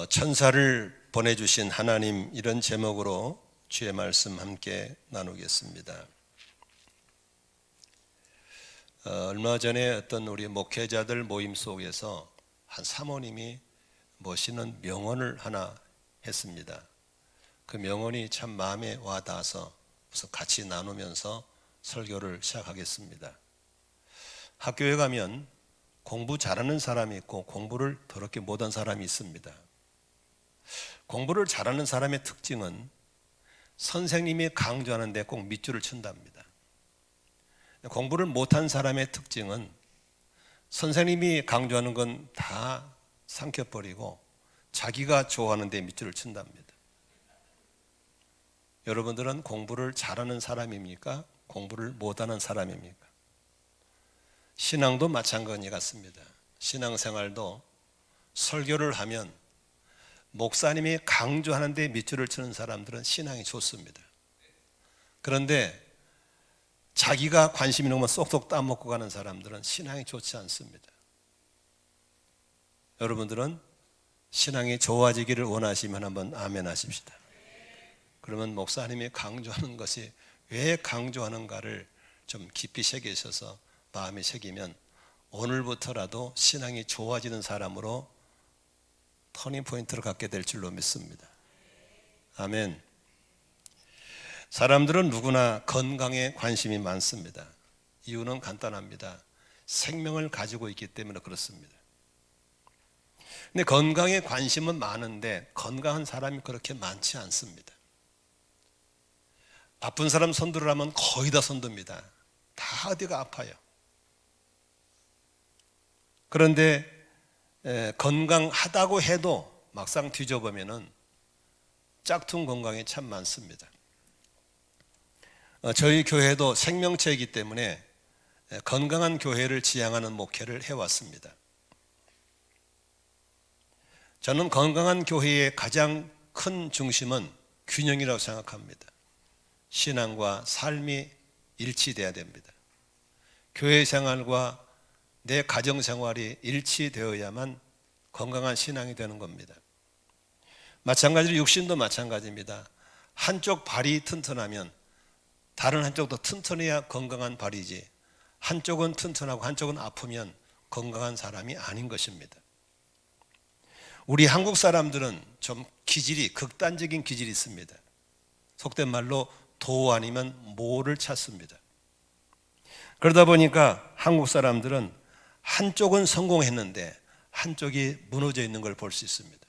천사를 보내주신 하나님, 이런 제목으로 주의 말씀 함께 나누겠습니다. 얼마 전에 어떤 우리 목회자들 모임 속에서 한 사모님이 멋있는 명언을 하나 했습니다. 그 명언이 참 마음에 와닿아서 우선 같이 나누면서 설교를 시작하겠습니다. 학교에 가면 공부 잘하는 사람이 있고 공부를 더럽게 못한 사람이 있습니다. 공부를 잘하는 사람의 특징은 선생님이 강조하는데 꼭 밑줄을 친답니다. 공부를 못한 사람의 특징은 선생님이 강조하는 건 다 삼켜버리고 자기가 좋아하는 데 밑줄을 친답니다. 여러분들은 공부를 잘하는 사람입니까? 공부를 못하는 사람입니까? 신앙도 마찬가지 같습니다. 신앙생활도 설교를 하면 목사님이 강조하는 데 밑줄을 치는 사람들은 신앙이 좋습니다. 그런데 자기가 관심 있는 것만 쏙쏙 따먹고 가는 사람들은 신앙이 좋지 않습니다. 여러분들은 신앙이 좋아지기를 원하시면 한번 아멘 하십시다. 그러면 목사님이 강조하는 것이 왜 강조하는가를 좀 깊이 새기셔서 마음에 새기면 오늘부터라도 신앙이 좋아지는 사람으로 터닝 포인트를 갖게 될 줄로 믿습니다. 아멘. 사람들은 누구나 건강에 관심이 많습니다. 이유는 간단합니다. 생명을 가지고 있기 때문에 그렇습니다. 근데 건강에 관심은 많은데 건강한 사람이 그렇게 많지 않습니다. 아픈 사람 손들으라면 거의 다 손듭니다. 다 어디가 아파요. 그런데 건강하다고 해도 막상 뒤져보면은 짝퉁 건강이 참 많습니다. 저희 교회도 생명체이기 때문에 건강한 교회를 지향하는 목회를 해왔습니다. 저는 건강한 교회의 가장 큰 중심은 균형이라고 생각합니다. 신앙과 삶이 일치돼야 됩니다. 교회 생활과 내 가정 생활이 일치되어야만 건강한 신앙이 되는 겁니다. 마찬가지로 육신도 마찬가지입니다. 한쪽 발이 튼튼하면 다른 한쪽도 튼튼해야 건강한 발이지, 한쪽은 튼튼하고 한쪽은 아프면 건강한 사람이 아닌 것입니다. 우리 한국 사람들은 좀 기질이, 극단적인 기질이 있습니다. 속된 말로 도 아니면 모를 찾습니다. 그러다 보니까 한국 사람들은 한쪽은 성공했는데 한쪽이 무너져 있는 걸 볼 수 있습니다.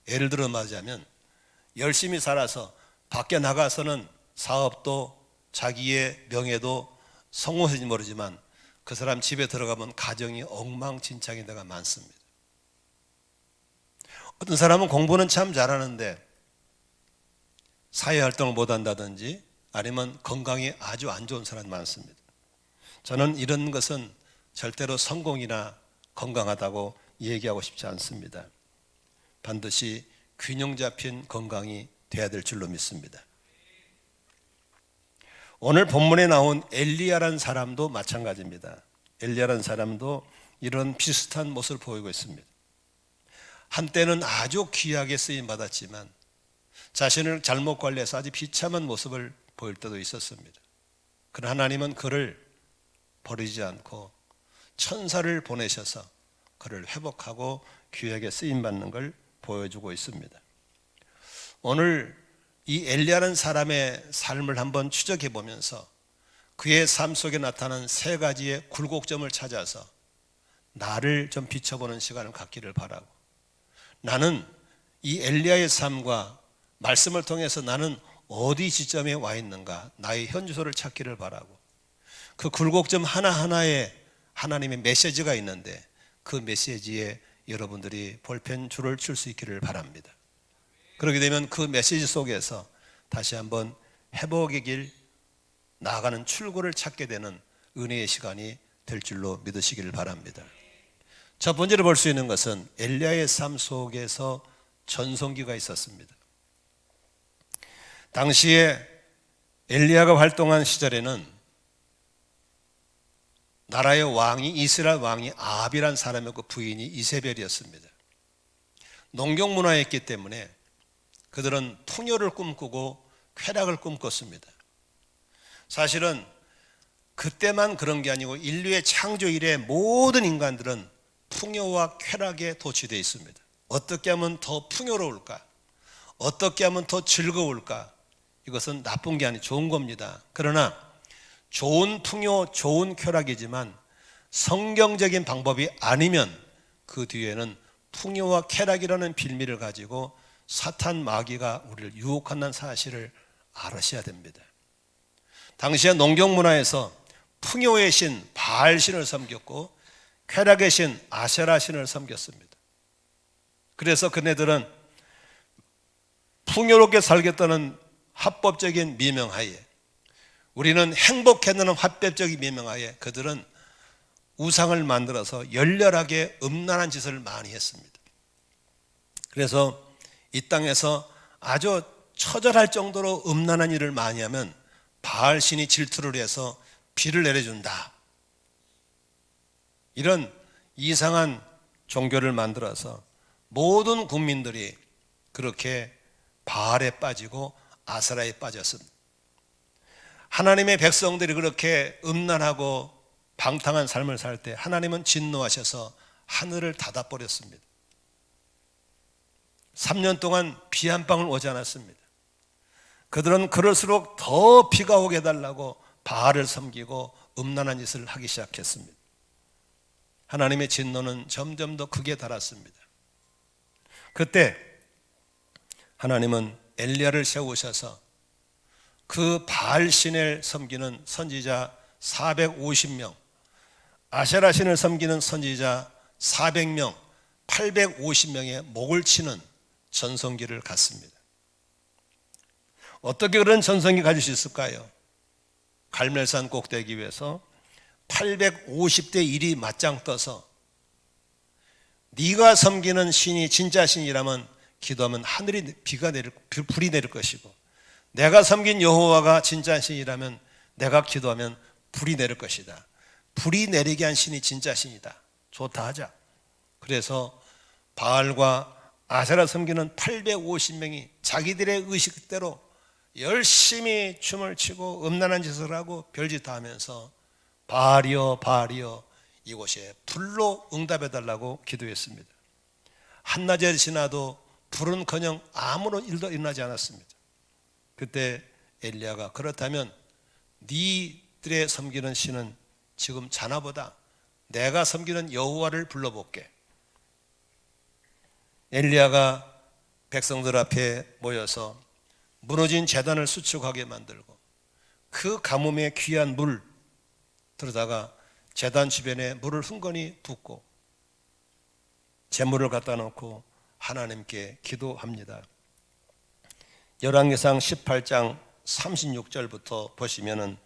예를 들어 말하자면 열심히 살아서 밖에 나가서는 사업도 자기의 명예도 성공했는지 모르지만 그 사람 집에 들어가면 가정이 엉망진창인 데가 많습니다. 어떤 사람은 공부는 참 잘하는데 사회활동을 못한다든지 아니면 건강이 아주 안 좋은 사람이 많습니다. 저는 이런 것은 절대로 성공이나 건강하다고 얘기하고 싶지 않습니다. 반드시 균형 잡힌 건강이 돼야 될 줄로 믿습니다. 오늘 본문에 나온 엘리야라는 사람도 마찬가지입니다. 엘리야라는 사람도 이런 비슷한 모습을 보이고 있습니다. 한때는 아주 귀하게 쓰임 받았지만 자신을 잘못 관리해서 아주 비참한 모습을 보일 때도 있었습니다. 그러나 하나님은 그를 버리지 않고 천사를 보내셔서 그를 회복하고 귀하게 쓰임받는 걸 보여주고 있습니다. 오늘 이 엘리야라는 사람의 삶을 한번 추적해 보면서 그의 삶 속에 나타난 세 가지의 굴곡점을 찾아서 나를 좀 비춰보는 시간을 갖기를 바라고, 나는 이 엘리야의 삶과 말씀을 통해서 나는 어디 지점에 와 있는가, 나의 현주소를 찾기를 바라고, 그 굴곡점 하나하나에 하나님의 메시지가 있는데 그 메시지에 여러분들이 볼펜 줄을 칠 수 있기를 바랍니다. 그렇게 되면 그 메시지 속에서 다시 한번 회복의 길, 나아가는 출구를 찾게 되는 은혜의 시간이 될 줄로 믿으시기를 바랍니다. 첫 번째로 볼 수 있는 것은 엘리야의 삶 속에서 전성기가 있었습니다. 당시에 엘리야가 활동한 시절에는 나라의 왕이, 이스라엘 왕이 아합이라는 사람이었고 부인이 이세벨이었습니다. 농경 문화였기 때문에 그들은 풍요를 꿈꾸고 쾌락을 꿈꿨습니다. 사실은 그때만 그런 게 아니고 인류의 창조 이래 모든 인간들은 풍요와 쾌락에 도취되어 있습니다. 어떻게 하면 더 풍요로울까? 어떻게 하면 더 즐거울까? 이것은 나쁜 게 아니 좋은 겁니다. 그러나 좋은 풍요, 좋은 쾌락이지만 성경적인 방법이 아니면 그 뒤에는 풍요와 쾌락이라는 빌미를 가지고 사탄 마귀가 우리를 유혹한다는 사실을 알으셔야 됩니다. 당시의 농경 문화에서 풍요의 신 바알 신을 섬겼고 쾌락의 신 아세라 신을 섬겼습니다. 그래서 그네들은 풍요롭게 살겠다는 합법적인 미명하에, 우리는 행복해하는 합법적인 미명하에 그들은 우상을 만들어서 열렬하게 음란한 짓을 많이 했습니다. 그래서 이 땅에서 아주 처절할 정도로 음란한 일을 많이 하면 바알 신이 질투를 해서 비를 내려준다. 이런 이상한 종교를 만들어서 모든 국민들이 그렇게 바알에 빠지고 아세라에 빠졌습니다. 하나님의 백성들이 그렇게 음란하고 방탕한 삶을 살 때 하나님은 진노하셔서 하늘을 닫아버렸습니다. 3년 동안 비 한 방울 오지 않았습니다. 그들은 그럴수록 더 비가 오게 해달라고 바알을 섬기고 음란한 짓을 하기 시작했습니다. 하나님의 진노는 점점 더 극에 달았습니다. 그때 하나님은 엘리야를 세우셔서 그 바알 신을 섬기는 선지자 450명, 아세라 신을 섬기는 선지자 400명, 850명의 목을 치는 전성기를 갖습니다. 어떻게 그런 전성기 가질 수 있을까요? 갈멜산 꼭대기 위에서 850대 1이 맞짱 떠서 네가 섬기는 신이 진짜 신이라면 기도하면 하늘이 불이 내릴 것이고, 내가 섬긴 여호와가 진짜 신이라면 내가 기도하면 불이 내릴 것이다. 불이 내리게 한 신이 진짜 신이다. 좋다 하자. 그래서 바알과 아세라 섬기는 850명이 자기들의 의식대로 열심히 춤을 추고 음란한 짓을 하고 별짓 다 하면서 바알이여 바알이여 이곳에 불로 응답해달라고 기도했습니다. 한낮에 지나도 불은커녕 아무런 일도 일어나지 않았습니다. 그때 엘리야가 그렇다면 니들의 섬기는 신은 지금 자나보다 내가 섬기는 여호와를 불러볼게. 엘리야가 백성들 앞에 모여서 무너진 제단을 수축하게 만들고 그 가뭄에 귀한 물 들어다가 제단 주변에 물을 흥건히 붓고 제물을 갖다 놓고 하나님께 기도합니다. 열왕기상 18장 36절부터 보시면은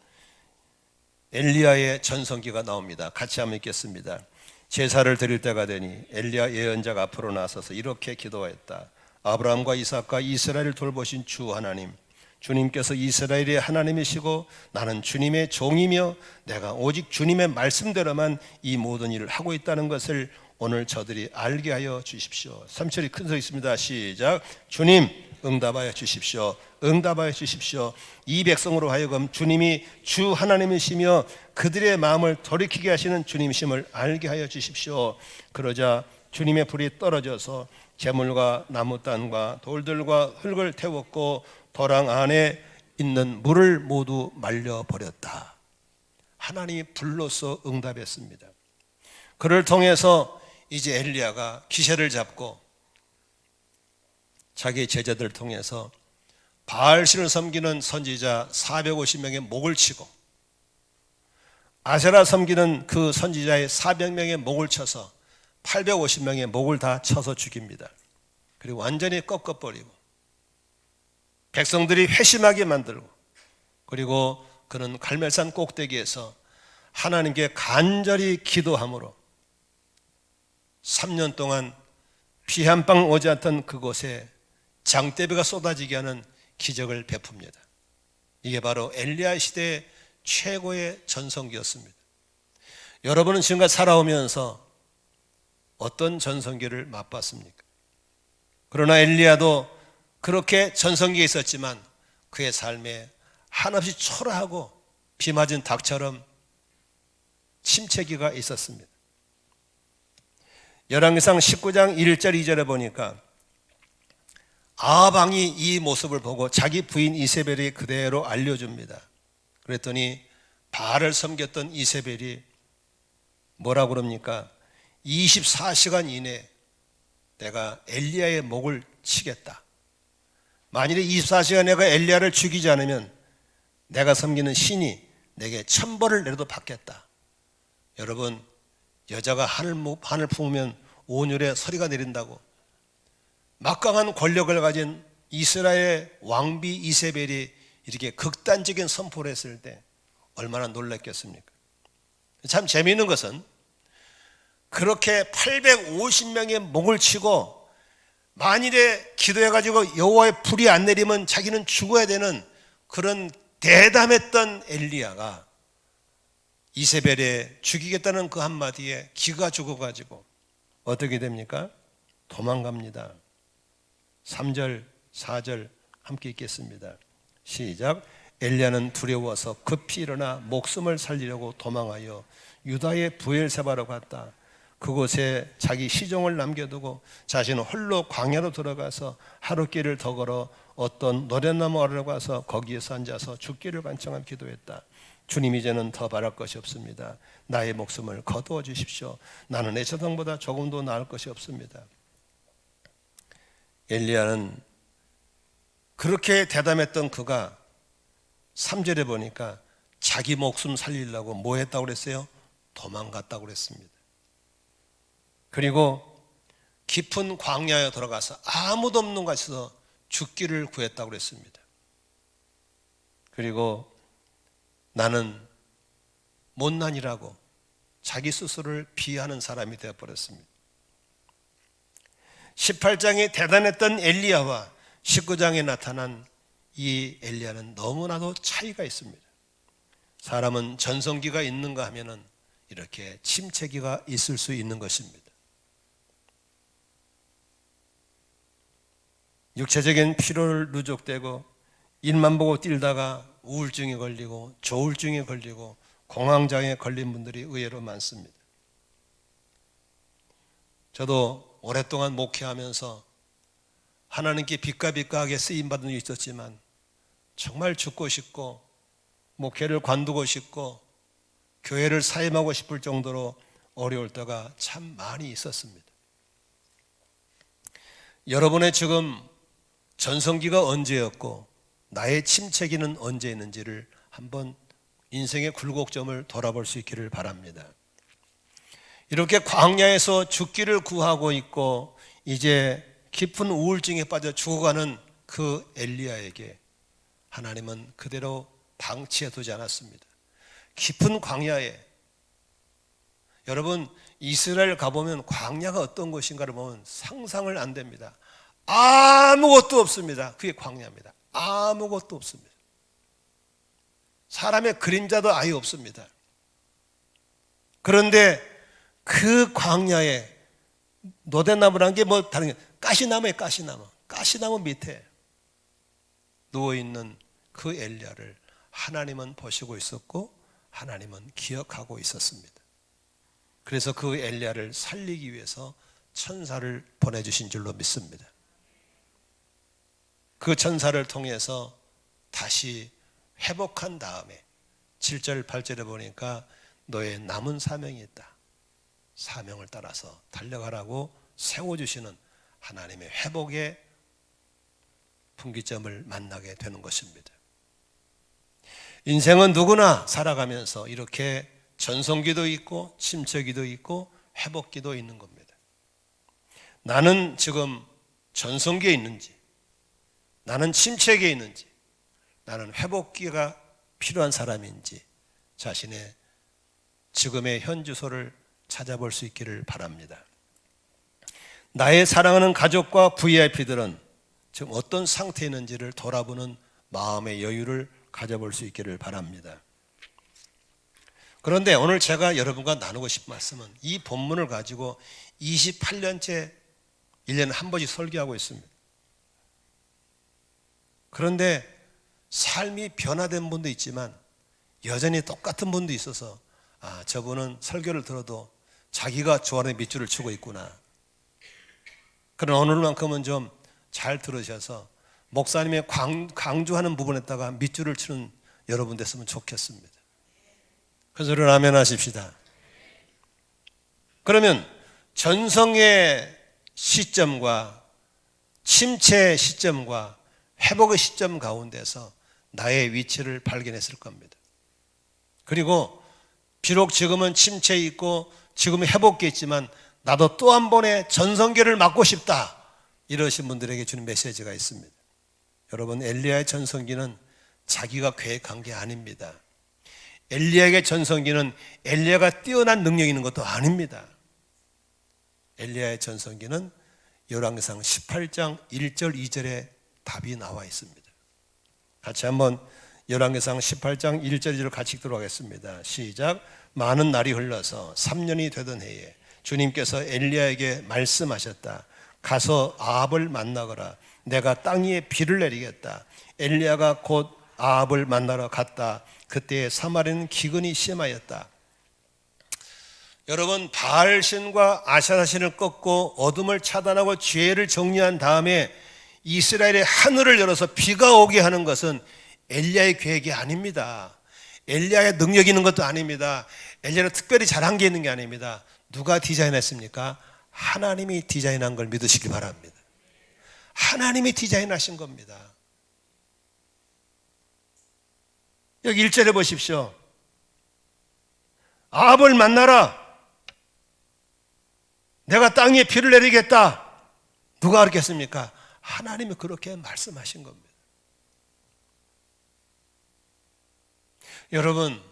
엘리야의 전성기가 나옵니다. 같이 한번 읽겠습니다. 제사를 드릴 때가 되니 엘리야 예언자가 앞으로 나서서 이렇게 기도하였다. 아브라함과 이삭과 이스라엘을 돌보신 주 하나님, 주님께서 이스라엘의 하나님이시고 나는 주님의 종이며 내가 오직 주님의 말씀대로만 이 모든 일을 하고 있다는 것을 오늘 저들이 알게 하여 주십시오. 3절이 큰 소 있습니다. 시작. 주님 응답하여 주십시오. 응답하여 주십시오. 이 백성으로 하여금 주님이 주 하나님이시며 그들의 마음을 돌이키게 하시는 주님이심을 알게 하여 주십시오. 그러자 주님의 불이 떨어져서 재물과 나무단과 돌들과 흙을 태웠고 도랑 안에 있는 물을 모두 말려버렸다. 하나님이 불로서 응답했습니다. 그를 통해서 이제 엘리야가 기세를 잡고 자기 제자들을 통해서 바알신을 섬기는 선지자 450명의 목을 치고 아세라 섬기는 그 선지자의 400명의 목을 쳐서 850명의 목을 다 쳐서 죽입니다. 그리고 완전히 꺾어버리고 백성들이 회심하게 만들고, 그리고 그는 갈멜산 꼭대기에서 하나님께 간절히 기도함으로 3년 동안 비 한 방 오지 않던 그곳에 장대비가 쏟아지게 하는 기적을 베풉니다. 이게 바로 엘리야 시대의 최고의 전성기였습니다. 여러분은 지금까지 살아오면서 어떤 전성기를 맛봤습니까? 그러나 엘리야도 그렇게 전성기에 있었지만 그의 삶에 한없이 초라하고 비 맞은 닭처럼 침체기가 있었습니다. 열왕기상 19장 1절 2절에 보니까 아합 왕이 이 모습을 보고 자기 부인 이세벨이 그대로 알려줍니다. 그랬더니 바알을 섬겼던 이세벨이 뭐라고 그럽니까? 24시간 이내에 내가 엘리야의 목을 치겠다. 만일에 24시간 내가 엘리야를 죽이지 않으면 내가 섬기는 신이 내게 천벌을 내려도 받겠다. 여러분, 여자가 한을 품으면 온율에 서리가 내린다고 막강한 권력을 가진 이스라엘 왕비 이세벨이 이렇게 극단적인 선포를 했을 때 얼마나 놀랐겠습니까? 참 재미있는 것은 그렇게 850명의 목을 치고 만일에 기도해가지고 여호와의 불이 안 내리면 자기는 죽어야 되는 그런 대담했던 엘리야가 이세벨에 죽이겠다는 그 한마디에 기가 죽어가지고 어떻게 됩니까? 도망갑니다. 3절 4절 함께 읽겠습니다. 시작. 엘리야는 두려워서 급히 일어나 목숨을 살리려고 도망하여 유다의 브엘세바로 갔다. 그곳에 자기 시종을 남겨두고 자신은 홀로 광야로 들어가서 하루길을 더 걸어 어떤 노랫나무 아래로 가서 거기에서 앉아서 죽기를 간청하며 기도했다. 주님, 이제는 더 바랄 것이 없습니다. 나의 목숨을 거두어 주십시오. 나는 내 세상보다 조금도 나을 것이 없습니다. 엘리야는 그렇게 대담했던 그가 3절에 보니까 자기 목숨 살리려고 뭐 했다고 그랬어요? 도망갔다고 그랬습니다. 그리고 깊은 광야에 들어가서 아무도 없는 곳에서 죽기를 구했다고 그랬습니다. 그리고 나는 못난이라고 자기 스스로를 비하하는 사람이 되어버렸습니다. 18장에 대단했던 엘리야와 19장에 나타난 이 엘리야는 너무나도 차이가 있습니다. 사람은 전성기가 있는가 하면은 이렇게 침체기가 있을 수 있는 것입니다. 육체적인 피로를 누적되고 일만 보고 뛰다가 우울증에 걸리고 조울증에 걸리고 공황장애에 걸린 분들이 의외로 많습니다. 저도 오랫동안 목회하면서 하나님께 빛가빛가하게 쓰임받은 일이 있었지만 정말 죽고 싶고 목회를 관두고 싶고 교회를 사임하고 싶을 정도로 어려울 때가 참 많이 있었습니다. 여러분의 지금 전성기가 언제였고 나의 침체기는 언제 있는지를 한번 인생의 굴곡점을 돌아볼 수 있기를 바랍니다. 이렇게 광야에서 죽기를 구하고 있고 이제 깊은 우울증에 빠져 죽어가는 그 엘리야에게 하나님은 그대로 방치해 두지 않았습니다. 깊은 광야에, 여러분 이스라엘 가보면 광야가 어떤 곳인가를 보면 상상을 안 됩니다. 아무것도 없습니다. 그게 광야입니다. 아무것도 없습니다. 사람의 그림자도 아예 없습니다. 그런데 그 광야에 노대나무라는 게 뭐 다른 게 가시나무에 가시나무 밑에 누워있는 그 엘리야를 하나님은 보시고 있었고 하나님은 기억하고 있었습니다. 그래서 그 엘리야를 살리기 위해서 천사를 보내주신 줄로 믿습니다. 그 천사를 통해서 다시 회복한 다음에 7절 8절에 보니까 너의 남은 사명이 있다. 사명을 따라서 달려가라고 세워주시는 하나님의 회복의 분기점을 만나게 되는 것입니다. 인생은 누구나 살아가면서 이렇게 전성기도 있고 침체기도 있고 회복기도 있는 겁니다. 나는 지금 전성기에 있는지 나는 침체기에 있는지 나는 회복기가 필요한 사람인지 자신의 지금의 현 주소를 찾아볼 수 있기를 바랍니다. 나의 사랑하는 가족과 VIP들은 지금 어떤 상태에 있는지를 돌아보는 마음의 여유를 가져볼 수 있기를 바랍니다. 그런데 오늘 제가 여러분과 나누고 싶은 말씀은 이 본문을 가지고 28년째 1년에 한 번씩 설교하고 있습니다. 그런데 삶이 변화된 분도 있지만 여전히 똑같은 분도 있어서 저분은 설교를 들어도 자기가 좋아하는 밑줄을 치고 있구나. 그런 오늘만큼은 좀 잘 들으셔서 목사님의 강조하는 부분에다가 밑줄을 치는 여러분 됐으면 좋겠습니다. 그래서 여러분 아멘 하십시다. 그러면 전성의 시점과 침체의 시점과 회복의 시점 가운데서 나의 위치를 발견했을 겁니다. 그리고 비록 지금은 침체에 있고 지금은 회복기에 있지만 나도 또 한 번의 전성기를 맞고 싶다, 이러신 분들에게 주는 메시지가 있습니다. 여러분, 엘리야의 전성기는 자기가 계획한 게 아닙니다. 엘리야의 전성기는 엘리야가 뛰어난 능력이 있는 것도 아닙니다. 엘리야의 전성기는 열왕기상 18장 1절 2절에 답이 나와 있습니다. 같이 한번 열왕기상 18장 1절 2절 같이 읽도록 하겠습니다. 시작. 많은 날이 흘러서 3년이 되던 해에 주님께서 엘리야에게 말씀하셨다. 가서 아합을 만나거라. 내가 땅 위에 비를 내리겠다. 엘리야가 곧 아합을 만나러 갔다. 그때 사마리아는 기근이 심하였다. 여러분, 바알신과 아샤라신을 꺾고 어둠을 차단하고 죄를 정리한 다음에 이스라엘의 하늘을 열어서 비가 오게 하는 것은 엘리야의 계획이 아닙니다. 엘리야의 능력이 있는 것도 아닙니다. 엘리야는 특별히 잘한 게 있는 게 아닙니다. 누가 디자인했습니까? 하나님이 디자인한 걸 믿으시기 바랍니다. 하나님이 디자인하신 겁니다. 여기 1절에 보십시오. 아합을 만나라. 내가 땅 위에 비를 내리겠다. 누가 그랬겠습니까? 하나님이 그렇게 말씀하신 겁니다. 여러분,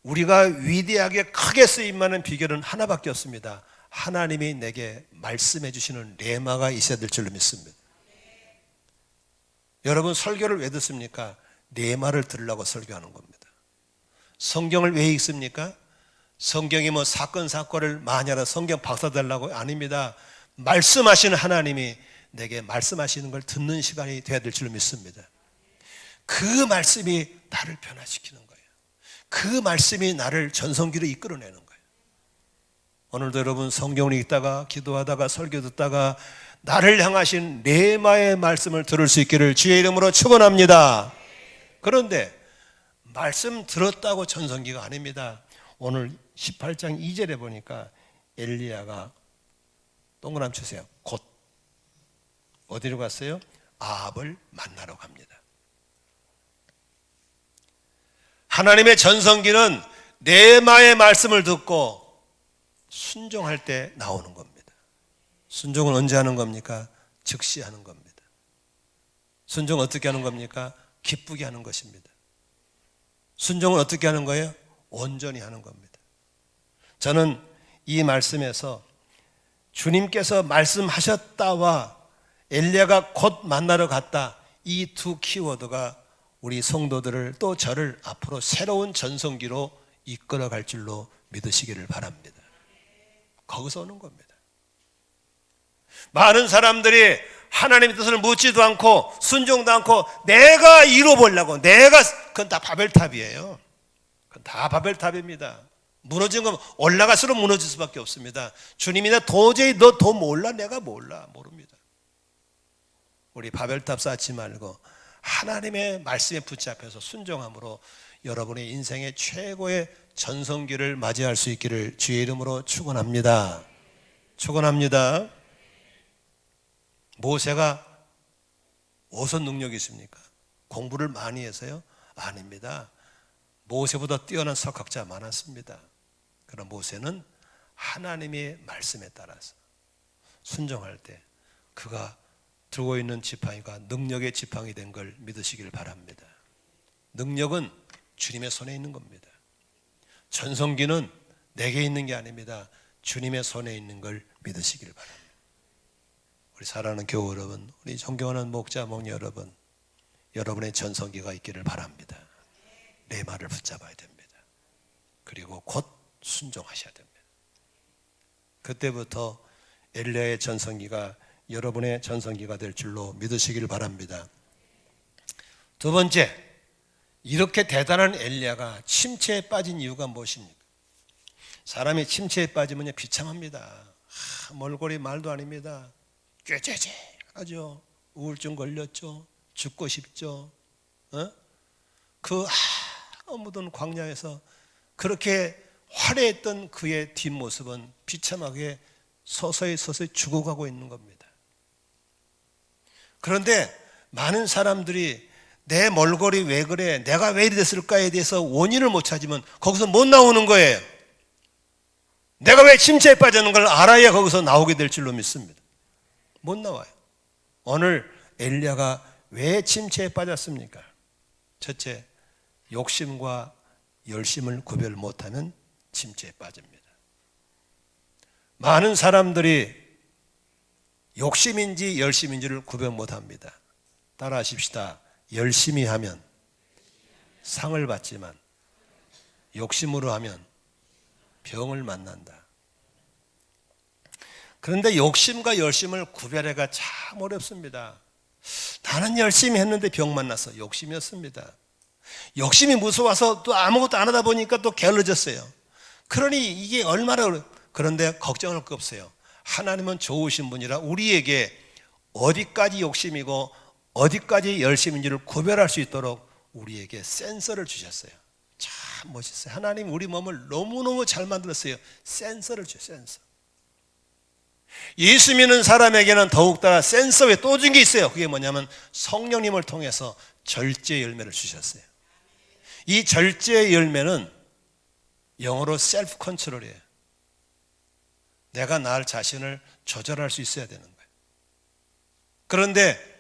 우리가 위대하게 크게 쓰임받는 비결은 하나밖에 없습니다. 하나님이 내게 말씀해 주시는 레마가 있어야 될 줄로 믿습니다. 여러분, 설교를 왜 듣습니까? 레마를 들으려고 설교하는 겁니다. 성경을 왜 읽습니까? 성경이 뭐 사건을 많이 알아 성경 박사 되려고 아닙니다. 말씀하시는 하나님이 내게 말씀하시는 걸 듣는 시간이 되어야 될 줄로 믿습니다. 그 말씀이 나를 변화시키는 거예요. 그 말씀이 나를 전성기로 이끌어내는 거예요. 오늘도 여러분 성경을 읽다가 기도하다가 설교 듣다가 나를 향하신 레마의 말씀을 들을 수 있기를 주의 이름으로 축원합니다. 그런데 말씀 들었다고 전성기가 아닙니다. 오늘 18장 2절에 보니까 엘리야가 동그라미 치세요. 곧 어디로 갔어요? 아합을 만나러 갑니다. 하나님의 전성기는 레마의 말씀을 듣고 순종할 때 나오는 겁니다. 순종은 언제 하는 겁니까? 즉시 하는 겁니다. 순종은 어떻게 하는 겁니까? 기쁘게 하는 것입니다. 순종은 어떻게 하는 거예요? 온전히 하는 겁니다. 저는 이 말씀에서 주님께서 말씀하셨다와 엘리야가 곧 만나러 갔다, 이 두 키워드가 우리 성도들을 또 저를 앞으로 새로운 전성기로 이끌어갈 줄로 믿으시기를 바랍니다. 거기서 오는 겁니다. 많은 사람들이 하나님의 뜻을 묻지도 않고 순종도 않고 내가 이뤄보려고, 그건 다 바벨탑이에요. 그건 다 바벨탑입니다. 무너진 건 올라갈수록 무너질 수밖에 없습니다. 주님이 나 도저히 너 더 몰라? 내가 모릅니다. 우리 바벨탑 쌓지 말고 하나님의 말씀에 붙잡혀서 순종함으로 여러분의 인생의 최고의 전성기를 맞이할 수 있기를 주의 이름으로 축원합니다. 축원합니다. 모세가 무슨 능력이 있습니까? 공부를 많이 해서요? 아닙니다. 모세보다 뛰어난 석학자 많았습니다. 그러나 모세는 하나님의 말씀에 따라서 순종할 때 그가 들고 있는 지팡이가 능력의 지팡이 된 걸 믿으시길 바랍니다. 능력은 주님의 손에 있는 겁니다. 전성기는 내게 있는 게 아닙니다. 주님의 손에 있는 걸 믿으시길 바랍니다. 우리 사랑하는 교우 여러분, 우리 존경하는 목자 목녀 여러분, 여러분의 전성기가 있기를 바랍니다. 내 말을 붙잡아야 됩니다. 그리고 곧 순종하셔야 됩니다. 그때부터 엘리야의 전성기가 여러분의 전성기가 될 줄로 믿으시길 바랍니다. 두 번째, 이렇게 대단한 엘리야가 침체에 빠진 이유가 무엇입니까? 사람이 침체에 빠지면 비참합니다. 몰골이 말도 아닙니다. 꾀죄죄하죠. 우울증 걸렸죠. 죽고 싶죠. 그 아무도 광야에서 그렇게 화려했던 그의 뒷모습은 비참하게 서서히 죽어가고 있는 겁니다. 그런데 많은 사람들이 내 몰골이 왜 그래, 내가 왜 이리 됐을까에 대해서 원인을 못 찾으면 거기서 못 나오는 거예요. 내가 왜 침체에 빠졌는 걸 알아야 거기서 나오게 될 줄로 믿습니다. 못 나와요. 오늘 엘리야가 왜 침체에 빠졌습니까? 첫째, 욕심과 열심을 구별 못하는 침체에 빠집니다. 많은 사람들이 욕심인지 열심인지를 구별 못합니다. 따라하십시다. 열심히 하면 상을 받지만 욕심으로 하면 병을 만난다. 그런데 욕심과 열심을 구별하기가 참 어렵습니다. 나는 열심히 했는데 병 만났어. 욕심이었습니다. 욕심이 무서워서 또 아무것도 안 하다 보니까 또 게을러졌어요. 그러니 이게 얼마나 그런데 걱정할 거 없어요. 하나님은 좋으신 분이라 우리에게 어디까지 욕심이고 어디까지 열심인지를 구별할 수 있도록 우리에게 센서를 주셨어요. 참 멋있어요. 하나님 우리 몸을 너무너무 잘 만들었어요. 센서를 주셨어요. 센서. 예수 믿는 사람에게는 더욱더 센서 외에 또 준 게 있어요. 그게 뭐냐면 성령님을 통해서 절제 열매를 주셨어요. 이 절제 열매는 영어로 셀프 컨트롤이에요. 내가 나 자신을 조절할 수 있어야 되는 거예요. 그런데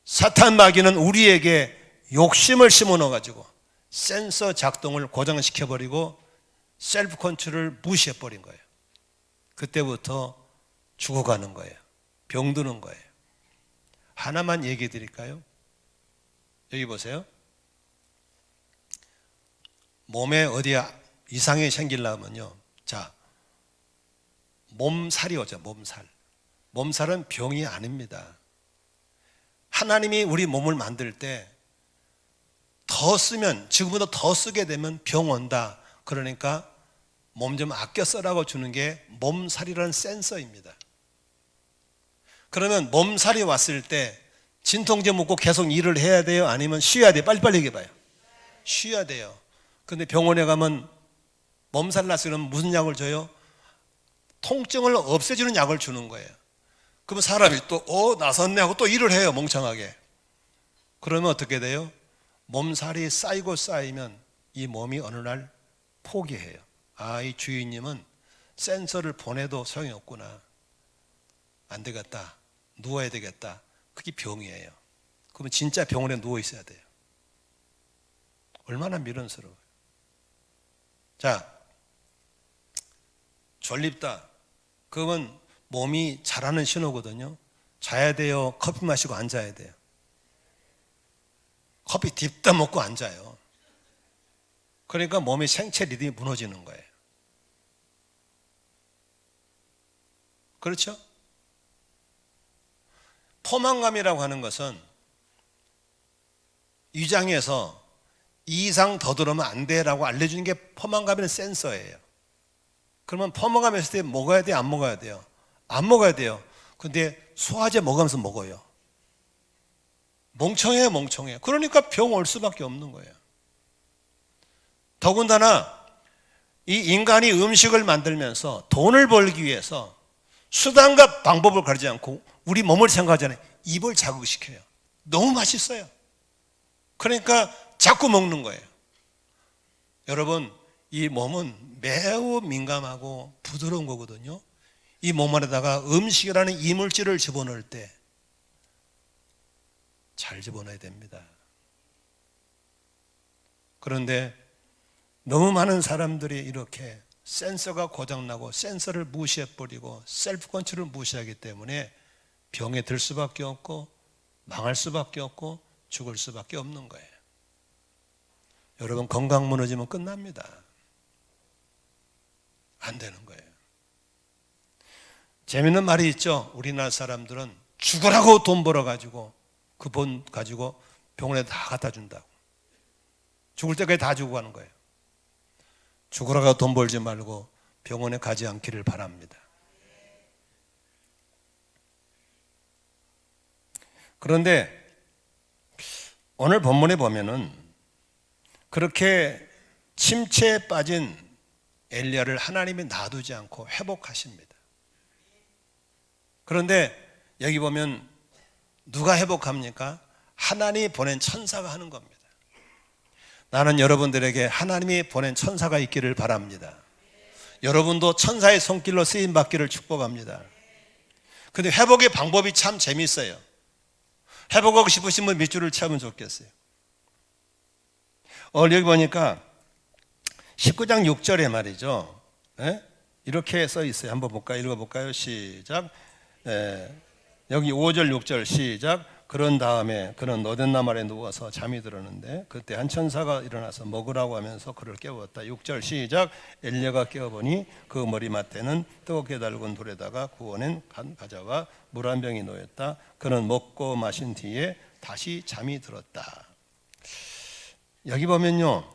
사탄 마귀는 우리에게 욕심을 심어넣어가지고 센서 작동을 고정시켜버리고 셀프 컨트롤을 무시해버린 거예요. 그때부터 죽어가는 거예요. 병드는 거예요. 하나만 얘기해 드릴까요? 여기 보세요. 몸에 어디 이상이 생기려면요. 자, 몸살이 오죠. 몸살. 몸살은 병이 아닙니다. 하나님이 우리 몸을 만들 때 더 쓰면, 지금보다 더 쓰게 되면 병 온다. 그러니까 몸 좀 아껴 써라고 주는 게 몸살이라는 센서입니다. 그러면 몸살이 왔을 때 진통제 먹고 계속 일을 해야 돼요? 아니면 쉬어야 돼요? 빨리빨리 얘기해봐요. 쉬어야 돼요. 근데 병원에 가면 몸살 났으면 무슨 약을 줘요? 통증을 없애주는 약을 주는 거예요. 그러면 사람이 또 나섰네 하고 또 일을 해요. 멍청하게. 그러면 어떻게 돼요? 몸살이 쌓이고 쌓이면 이 몸이 어느 날 포기해요. 이 주인님은 센서를 보내도 소용이 없구나. 안 되겠다. 누워야 되겠다. 그게 병이에요. 그러면 진짜 병원에 누워 있어야 돼요. 얼마나 미련스러워요. 자, 졸립다. 그건 몸이 자라는 신호거든요. 자야 돼요? 커피 마시고 앉아야 돼요? 커피 딥다 먹고 앉아요. 그러니까 몸의 생체 리듬이 무너지는 거예요. 그렇죠? 포만감이라고 하는 것은 위장에서 2 이상 더 들어오면 안 돼라고 알려주는 게 포만감이라는 센서예요. 그러면 포만감 했을 때 먹어야 돼요? 안 먹어야 돼요? 안 먹어야 돼요. 근데 소화제 먹으면서 먹어요. 멍청해요, 멍청해요. 그러니까 병 올 수밖에 없는 거예요. 더군다나 이 인간이 음식을 만들면서 돈을 벌기 위해서 수단과 방법을 가리지 않고 우리 몸을 생각하잖아요. 입을 자극시켜요. 너무 맛있어요. 그러니까 자꾸 먹는 거예요. 여러분, 이 몸은 매우 민감하고 부드러운 거거든요. 이 몸 안에다가 음식이라는 이물질을 집어넣을 때 잘 집어넣어야 됩니다. 그런데 너무 많은 사람들이 이렇게 센서가 고장나고 센서를 무시해버리고 셀프 컨트롤을 무시하기 때문에 병에 들 수밖에 없고 망할 수밖에 없고 죽을 수밖에 없는 거예요. 여러분, 건강 무너지면 끝납니다. 안 되는 거예요. 재밌는 말이 있죠. 우리나라 사람들은 죽으라고 돈 벌어가지고 그 돈 가지고 병원에 다 갖다 준다고. 죽을 때까지 다 주고 가는 거예요. 죽으라고 돈 벌지 말고 병원에 가지 않기를 바랍니다. 그런데 오늘 본문에 보면은 그렇게 침체에 빠진 엘리야를 하나님이 놔두지 않고 회복하십니다. 그런데 여기 보면 누가 회복합니까? 하나님이 보낸 천사가 하는 겁니다. 나는 여러분들에게 하나님이 보낸 천사가 있기를 바랍니다. 여러분도 천사의 손길로 쓰임받기를 축복합니다. 그런데 회복의 방법이 참 재미있어요. 회복하고 싶으신 분 밑줄을 치면 좋겠어요. 여기 보니까 19장 6절에 말이죠. 이렇게 써 있어요. 한번 볼까요? 읽어볼까요? 시작. 여기 5절 6절 시작. 그런 다음에 그는 너댓나무 아래 누워서 잠이 들었는데 그때 한 천사가 일어나서 먹으라고 하면서 그를 깨웠다. 6절 시작. 엘리야가 깨어보니 그 머리맡에는 뜨겁게 달군 돌에다가 구워낸 간 가자와 물 한 병이 놓였다. 그는 먹고 마신 뒤에 다시 잠이 들었다. 여기 보면요,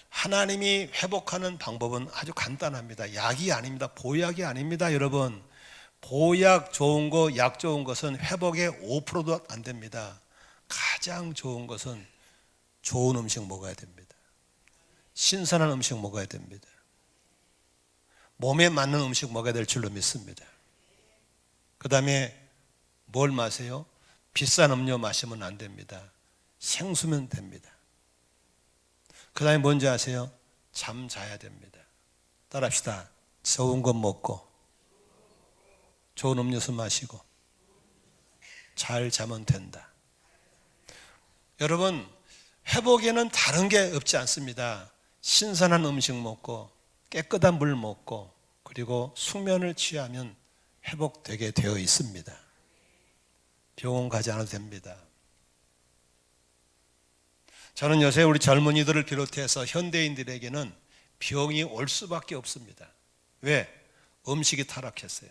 하나님이 회복하는 방법은 아주 간단합니다. 약이 아닙니다. 보약이 아닙니다. 여러분, 보약 좋은 거, 약 좋은 것은 회복의 5%도 안 됩니다. 가장 좋은 것은 좋은 음식 먹어야 됩니다. 신선한 음식 먹어야 됩니다. 몸에 맞는 음식 먹어야 될 줄로 믿습니다. 그 다음에 뭘 마세요? 비싼 음료 마시면 안 됩니다. 생수면 됩니다. 그 다음에 뭔지 아세요? 잠 자야 됩니다. 따라합시다. 좋은 것 먹고 좋은 음료수 마시고 잘 자면 된다. 여러분, 회복에는 다른 게 없지 않습니다. 신선한 음식 먹고 깨끗한 물 먹고 그리고 숙면을 취하면 회복되게 되어 있습니다. 병원 가지 않아도 됩니다. 저는 요새 우리 젊은이들을 비롯해서 현대인들에게는 병이 올 수밖에 없습니다. 왜? 음식이 타락했어요.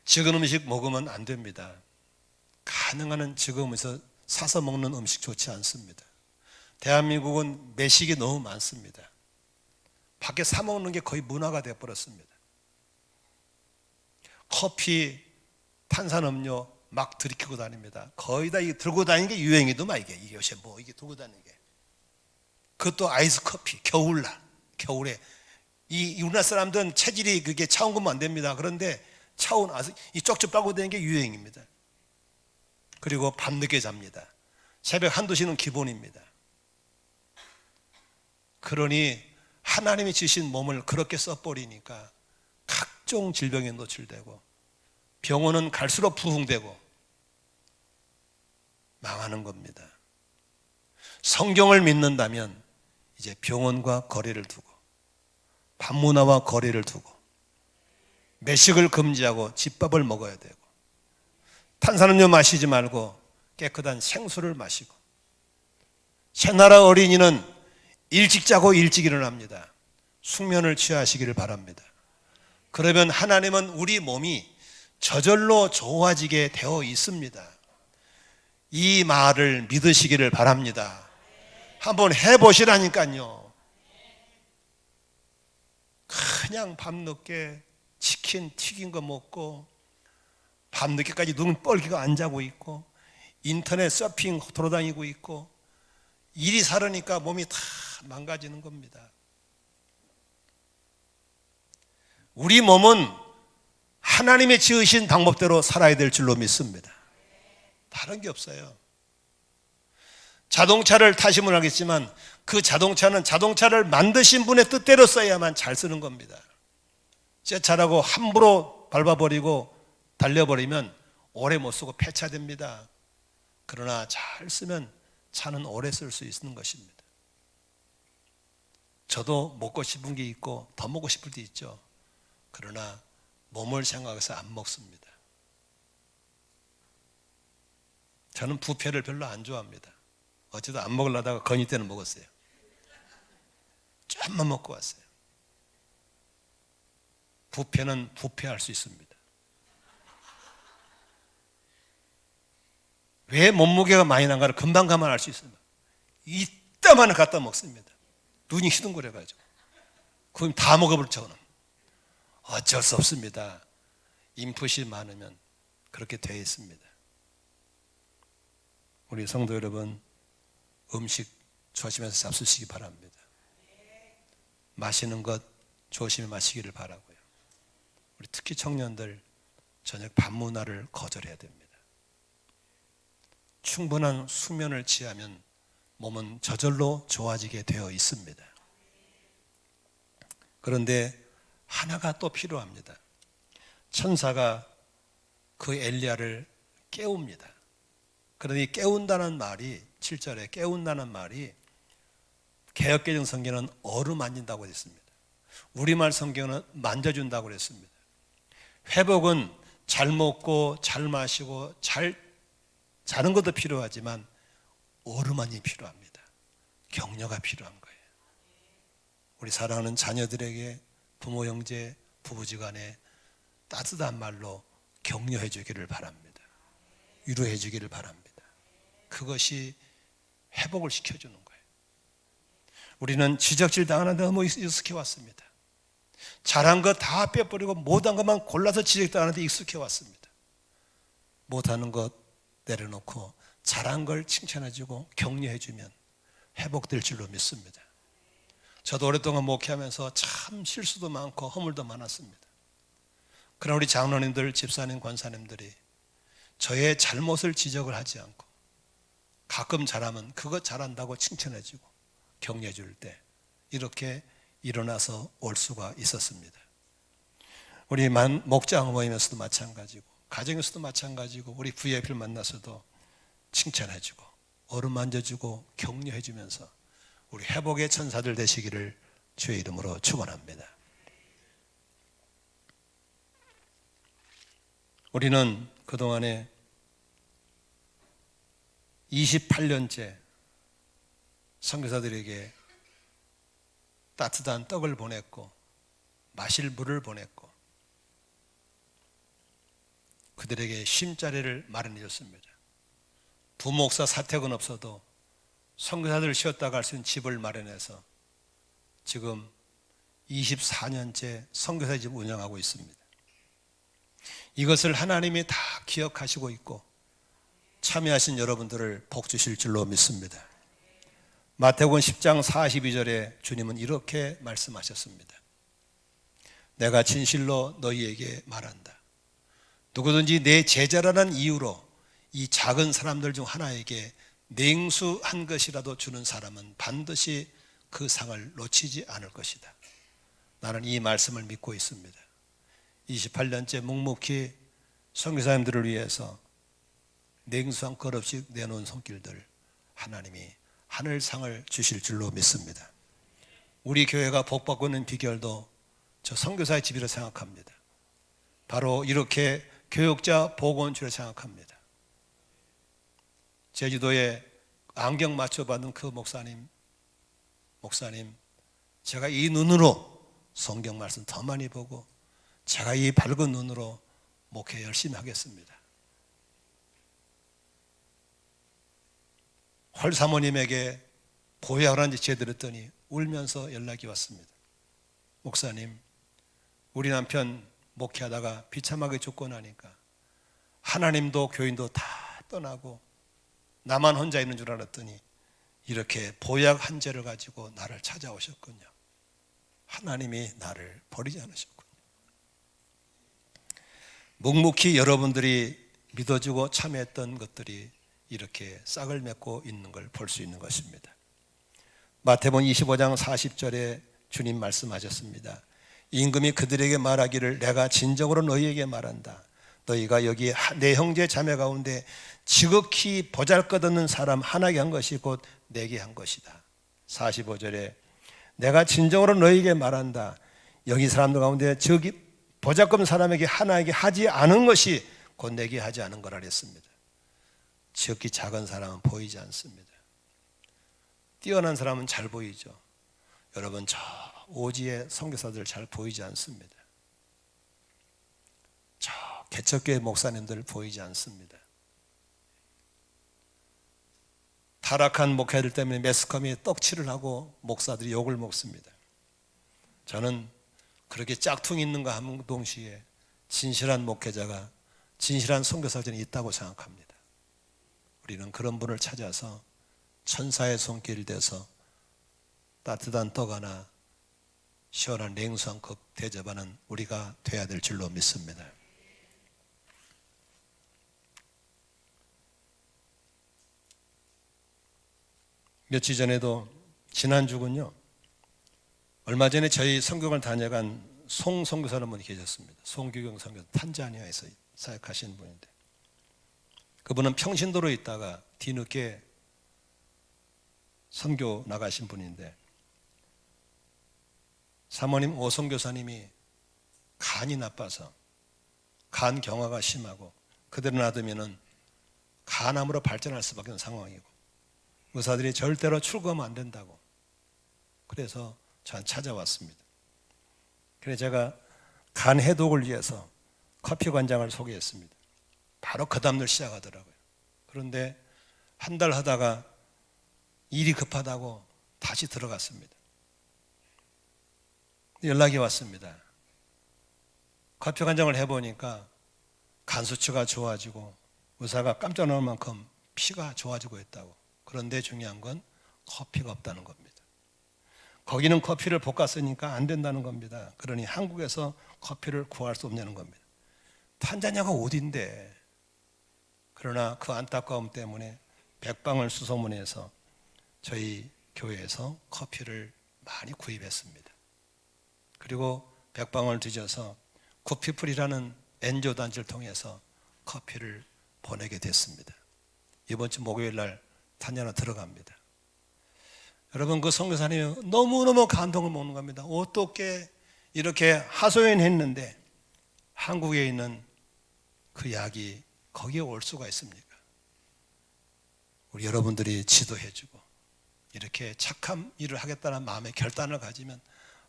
적은 음식 먹으면 안 됩니다. 가능한 한 지금에서 사서 먹는 음식 좋지 않습니다. 대한민국은 매식이 너무 많습니다. 밖에 사 먹는 게 거의 문화가 되어버렸습니다. 커피, 탄산음료 막 들이키고 다닙니다. 거의 다 들고 다니는 게 유행이더만 이게 요새 뭐 이게 들고 다니는 게. 그것도 아이스 커피, 겨울에 이 우리나라 사람들은 체질이 그게 차가운 거면 안 됩니다. 그런데 차온 이 쪽쪽 빨고 다니는 게 유행입니다. 그리고 밤늦게 잡니다. 새벽 한두 시는 기본입니다. 그러니 하나님이 주신 몸을 그렇게 써버리니까 각종 질병에 노출되고 병원은 갈수록 부흥되고 망하는 겁니다. 성경을 믿는다면 이제 병원과 거리를 두고 밤문화와 거리를 두고 매식을 금지하고 집밥을 먹어야 되고 탄산음료 마시지 말고 깨끗한 생수를 마시고 새나라 어린이는 일찍 자고 일찍 일어납니다. 숙면을 취하시기를 바랍니다. 그러면 하나님은 우리 몸이 저절로 좋아지게 되어 있습니다. 이 말을 믿으시기를 바랍니다. 한번 해보시라니까요. 그냥 밤늦게 치킨 튀긴 거 먹고 밤늦게까지 눈 뻘개가 안 자고 있고 인터넷 서핑 돌아다니고 있고 일이 사르니까 몸이 다 망가지는 겁니다. 우리 몸은 하나님의 지으신 방법대로 살아야 될 줄로 믿습니다. 다른 게 없어요. 자동차를 타시면 하겠지만 그 자동차는 자동차를 만드신 분의 뜻대로 써야만 잘 쓰는 겁니다. 제 차라고 함부로 밟아버리고 달려버리면 오래 못 쓰고 폐차됩니다. 그러나 잘 쓰면 차는 오래 쓸 수 있는 것입니다. 저도 먹고 싶은 게 있고 더 먹고 싶을 때 있죠. 그러나 몸을 생각해서 안 먹습니다. 저는 뷔페를 별로 안 좋아합니다. 어제도 안 먹으려다가 건의 때는 먹었어요. 좀만 먹고 왔어요. 부패는 부패할 수 있습니다. 왜 몸무게가 많이 난가를 금방 가만 알 수 있습니다. 이따만을 갖다 먹습니다. 눈이 휘둥그레가지고. 그럼 다 먹어볼 저는. 어쩔 수 없습니다. 인풋이 많으면 그렇게 되어 있습니다. 우리 성도 여러분, 음식 조심해서 잡수시기 바랍니다. 마시는 것 조심히 마시기를 바라고요. 우리 특히 청년들 저녁 밥 문화를 거절해야 됩니다. 충분한 수면을 취하면 몸은 저절로 좋아지게 되어 있습니다. 그런데 하나가 또 필요합니다. 천사가 그 엘리야를 깨웁니다. 그러니 깨운다는 말이 7절에 깨운다는 말이 개역개정 성경은 어루만진다고 했습니다. 우리말 성경은 만져준다고 했습니다. 회복은 잘 먹고 잘 마시고 잘 자는 것도 필요하지만 어루만이 필요합니다. 격려가 필요한 거예요. 우리 사랑하는 자녀들에게 부모 형제 부부지간에 따뜻한 말로 격려해 주기를 바랍니다. 위로해 주기를 바랍니다. 그것이 회복을 시켜주는 거예요. 우리는 지적질 당하는 데 너무 익숙해 왔습니다. 잘한 거 다 빼버리고 못한 것만 골라서 지적당하는 데 익숙해 왔습니다. 못하는 것 내려놓고 잘한 걸 칭찬해주고 격려해주면 회복될 줄로 믿습니다. 저도 오랫동안 목회하면서 참 실수도 많고 허물도 많았습니다. 그러나 우리 장로님들, 집사님, 권사님들이 저의 잘못을 지적을 하지 않고 가끔 잘하면 그거 잘한다고 칭찬해주고 격려해줄 때 이렇게 일어나서 올 수가 있었습니다. 우리 목장 모임에서도 마찬가지고 가정에서도 마찬가지고 우리 VIP를 만나서도 칭찬해주고 어루만져주고 격려해주면서 우리 회복의 천사들 되시기를 주의 이름으로 축원합니다. 우리는 그동안에 28년째 선교사들에게 따뜻한 떡을 보냈고 마실 물을 보냈고 그들에게 쉼자리를 마련해 줬습니다. 부목사 사택은 없어도 선교사들 쉬었다 갈 수 있는 집을 마련해서 지금 24년째 선교사 집 운영하고 있습니다. 이것을 하나님이 다 기억하시고 있고 참여하신 여러분들을 복 주실 줄로 믿습니다. 마태복음 10장 42절에 주님은 이렇게 말씀하셨습니다. 내가 진실로 너희에게 말한다. 누구든지 내 제자라는 이유로 이 작은 사람들 중 하나에게 냉수 한 것이라도 주는 사람은 반드시 그 상을 놓치지 않을 것이다. 나는 이 말씀을 믿고 있습니다. 28년째 묵묵히 선교사님들을 위해서 냉수 한 그릇씩 내놓은 손길들 하나님이 하늘상을 주실 줄로 믿습니다. 우리 교회가 복받고 있는 비결도 저 선교사의 집이라 생각합니다. 바로 이렇게 교육자 보건주라 생각합니다. 제주도에 안경 맞춰받은 그 목사님 제가 이 눈으로 성경 말씀 더 많이 보고 제가 이 밝은 눈으로 목회 열심히 하겠습니다. 헐 사모님에게 고해하라는지 제들었더니 울면서 연락이 왔습니다. 목사님, 우리 남편 목회하다가 비참하게 죽고 나니까 하나님도 교인도 다 떠나고 나만 혼자 있는 줄 알았더니 이렇게 보약 한 재를 가지고 나를 찾아오셨군요. 하나님이 나를 버리지 않으셨군요. 묵묵히 여러분들이 믿어주고 참여했던 것들이 이렇게 싹을 맺고 있는 걸 볼 수 있는 것입니다. 마태복음 25장 40절에 주님 말씀하셨습니다. 임금이 그들에게 말하기를 내가 진정으로 너희에게 말한다. 너희가 여기 내 형제 자매 가운데 지극히 보잘것없는 사람 하나에게 한 것이 곧 내게 한 것이다. 45절에 내가 진정으로 너희에게 말한다. 여기 사람들 가운데 저기 보잘것없는 사람에게 하나에게 하지 않은 것이 곧 내게 하지 않은 거라 그랬습니다. 지극히 작은 사람은 보이지 않습니다. 뛰어난 사람은 잘 보이죠. 여러분 저 오지의 선교사들 잘 보이지 않습니다. 저 개척교회 목사님들 보이지 않습니다. 타락한 목회들 때문에 매스컴이 떡칠을 하고 목사들이 욕을 먹습니다. 저는 그렇게 짝퉁이 있는가 하는 동시에 진실한 목회자가, 진실한 선교사들이 있다고 생각합니다. 우리는 그런 분을 찾아서 천사의 손길 대서 따뜻한 떡 하나, 시원한 냉수 한 컵 대접하는 우리가 돼야 될 줄로 믿습니다. 며칠 전에도, 지난주군요, 얼마 전에 저희 선교를 다녀간 송 선교사님 분이 계셨습니다. 송규경 선교사, 탄자니아에서 사역하시는 분인데, 그분은 평신도로 있다가 뒤늦게 선교 나가신 분인데, 사모님 오 선교사님이 간이 나빠서 간 경화가 심하고 그대로 놔두면 간암으로 발전할 수밖에 없는 상황이고 의사들이 절대로 출국하면 안 된다고, 그래서 저한테 찾아왔습니다. 그래서 제가 간 해독을 위해서 커피 관장을 소개했습니다. 바로 그 다음날 시작하더라고요. 그런데 한 달 하다가 일이 급하다고 다시 들어갔습니다. 연락이 왔습니다. 커피 관장을 해보니까 간 수치가 좋아지고 의사가 깜짝 놀랄 만큼 피가 좋아지고 있다고. 그런데 중요한 건 커피가 없다는 겁니다. 거기는 커피를 볶았으니까 안 된다는 겁니다. 그러니 한국에서 커피를 구할 수 없냐는 겁니다. 탄자니아가 어딘데. 그러나 그 안타까움 때문에 백방을 수소문해서 저희 교회에서 커피를 많이 구입했습니다. 그리고 백방을 뒤져서 굿피플이라는 NGO 단체를 통해서 커피를 보내게 됐습니다. 이번 주 목요일 날 탄자니아 들어갑니다. 여러분, 그 선교사님이 너무너무 감동을 먹는 겁니다. 어떻게 이렇게 하소연했는데 한국에 있는 그 약이 거기에 올 수가 있습니까? 우리 여러분들이 지도해주고 이렇게 착한 일을 하겠다는 마음의 결단을 가지면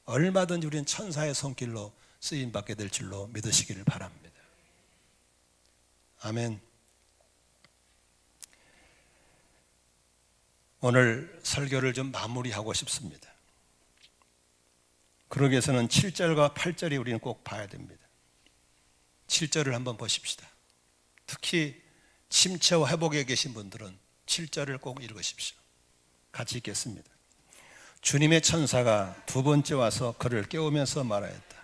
얼마든지 우리는 천사의 손길로 쓰임받게 될 줄로 믿으시기를 바랍니다. 아멘. 오늘 설교를 좀 마무리하고 싶습니다. 그러기 위해서는 7절과 8절이 우리는 꼭 봐야 됩니다. 7절을 한번 보십시다. 특히 침체와 회복에 계신 분들은 7절을 꼭 읽으십시오. 같이 읽겠습니다. 주님의 천사가 두 번째 와서 그를 깨우면서 말하였다.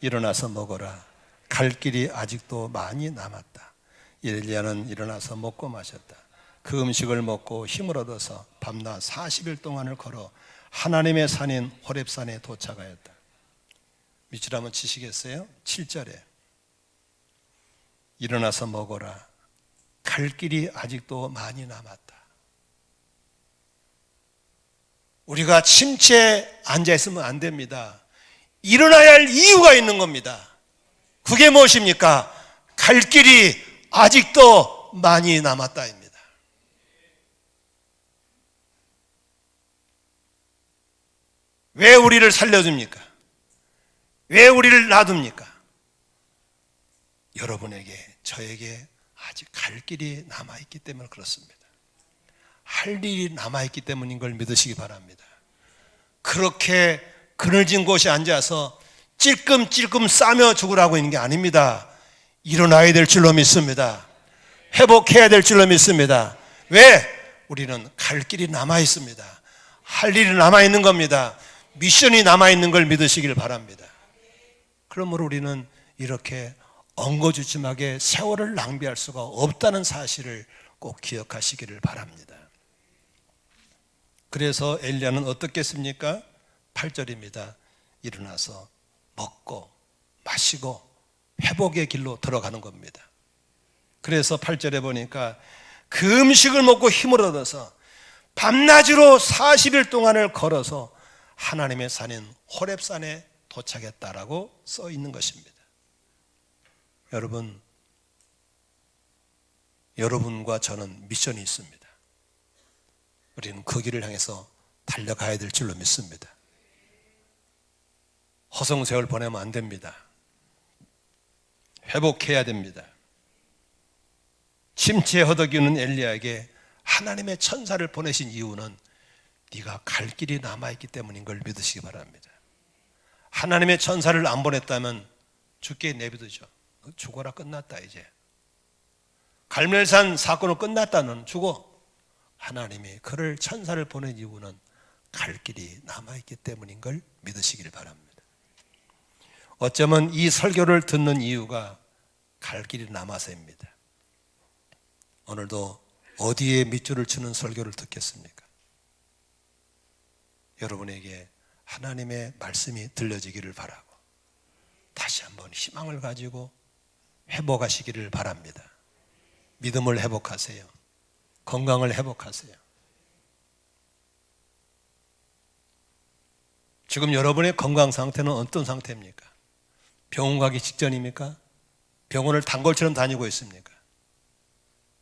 일어나서 먹어라. 갈 길이 아직도 많이 남았다. 엘리야는 일어나서 먹고 마셨다. 그 음식을 먹고 힘을 얻어서 밤낮 40일 동안을 걸어 하나님의 산인 호렙산에 도착하였다. 밑줄 한번 치시겠어요? 7절에 일어나서 먹어라. 갈 길이 아직도 많이 남았다. 우리가 침체에 앉아있으면 안 됩니다. 일어나야 할 이유가 있는 겁니다. 그게 무엇입니까? 갈 길이 아직도 많이 남았다입니다. 왜 우리를 살려줍니까? 왜 우리를 놔둡니까? 여러분에게, 저에게 아직 갈 길이 남아있기 때문에 그렇습니다. 할 일이 남아있기 때문인 걸 믿으시기 바랍니다. 그렇게 그늘진 곳에 앉아서 찔끔찔끔 싸며 죽으라고 있는 게 아닙니다. 일어나야 될 줄로 믿습니다. 회복해야 될 줄로 믿습니다. 왜? 우리는 갈 길이 남아있습니다. 할 일이 남아있는 겁니다. 미션이 남아있는 걸 믿으시길 바랍니다. 그러므로 우리는 이렇게 엉거주춤하게 세월을 낭비할 수가 없다는 사실을 꼭 기억하시기를 바랍니다. 그래서 엘리야는 어떻게 했습니까? 8절입니다. 일어나서 먹고 마시고 회복의 길로 들어가는 겁니다. 그래서 8절에 보니까 그 음식을 먹고 힘을 얻어서 밤낮으로 40일 동안을 걸어서 하나님의 산인 호렙산에 도착했다라고 써 있는 것입니다. 여러분, 여러분과 저는 미션이 있습니다. 우리는 그 길을 향해서 달려가야 될 줄로 믿습니다. 허송세월 보내면 안 됩니다. 회복해야 됩니다. 침체에 허덕이는 엘리야에게 하나님의 천사를 보내신 이유는 네가 갈 길이 남아있기 때문인 걸 믿으시기 바랍니다. 하나님의 천사를 안 보냈다면 죽게 내비두죠. 죽어라, 끝났다. 이제 갈멜산 사건은 끝났다는 죽어. 하나님이 그를 천사를 보낸 이유는 갈 길이 남아있기 때문인 걸 믿으시길 바랍니다. 어쩌면 이 설교를 듣는 이유가 갈 길이 남아서입니다. 오늘도 어디에 밑줄을 치는 설교를 듣겠습니까? 여러분에게 하나님의 말씀이 들려지기를 바라고 다시 한번 희망을 가지고 회복하시기를 바랍니다. 믿음을 회복하세요. 건강을 회복하세요. 지금 여러분의 건강 상태는 어떤 상태입니까? 병원 가기 직전입니까? 병원을 단골처럼 다니고 있습니까?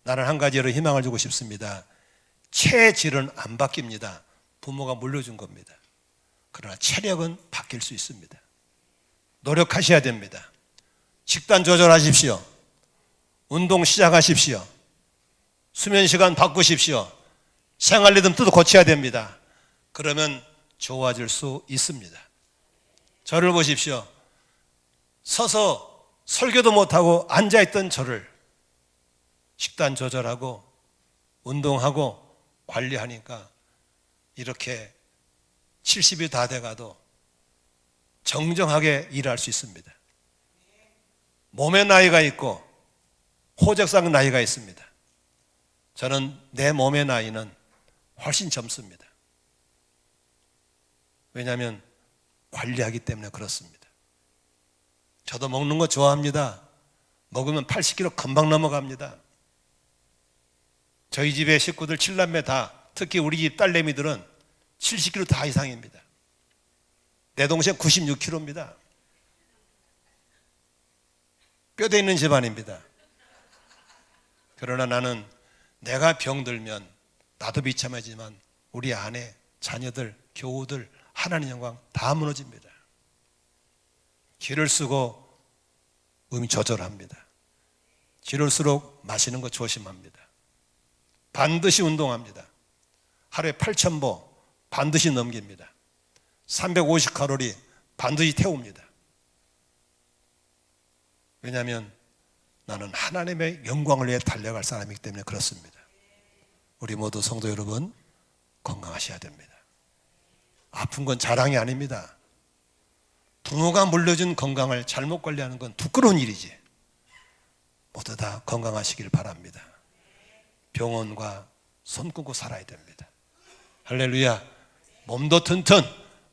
나는 한 가지로 희망을 주고 싶습니다. 체질은 안 바뀝니다. 부모가 물려준 겁니다. 그러나 체력은 바뀔 수 있습니다. 노력하셔야 됩니다. 식단 조절하십시오. 운동 시작하십시오. 수면 시간 바꾸십시오. 생활 리듬도 고쳐야 됩니다. 그러면 좋아질 수 있습니다. 저를 보십시오. 서서 설교도 못하고 앉아있던 저를 식단 조절하고 운동하고 관리하니까 이렇게 70이 다 돼가도 정정하게 일할 수 있습니다. 몸의 나이가 있고 호적상 나이가 있습니다. 저는 내 몸의 나이는 훨씬 젊습니다. 왜냐하면 관리하기 때문에 그렇습니다. 저도 먹는 거 좋아합니다. 먹으면 80kg 금방 넘어갑니다. 저희 집의 식구들 7남매 다, 특히 우리 집 딸내미들은 70kg 다 이상입니다. 내 동생 96kg입니다. 뼈대 있는 집안입니다. 그러나 나는 내가 병들면 나도 비참하지만 우리 아내, 자녀들, 교우들, 하나님 영광 다 무너집니다. 기를 쓰고 조절합니다. 기를수록 마시는 거 조심합니다. 반드시 운동합니다. 하루에 8,000보 반드시 넘깁니다. 350칼로리 반드시 태웁니다. 왜냐하면 나는 하나님의 영광을 위해 달려갈 사람이기 때문에 그렇습니다. 우리 모두 성도 여러분, 건강하셔야 됩니다. 아픈 건 자랑이 아닙니다. 부모가 물려준 건강을 잘못 관리하는 건 부끄러운 일이지. 모두 다 건강하시길 바랍니다. 병원과 손 끊고 살아야 됩니다. 할렐루야. 몸도 튼튼,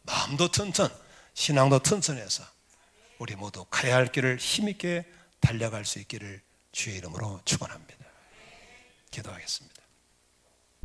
마음도 튼튼, 신앙도 튼튼해서 우리 모두 가야 할 길을 힘있게 달려갈 수 있기를 주의 이름으로 축원합니다. 기도하겠습니다.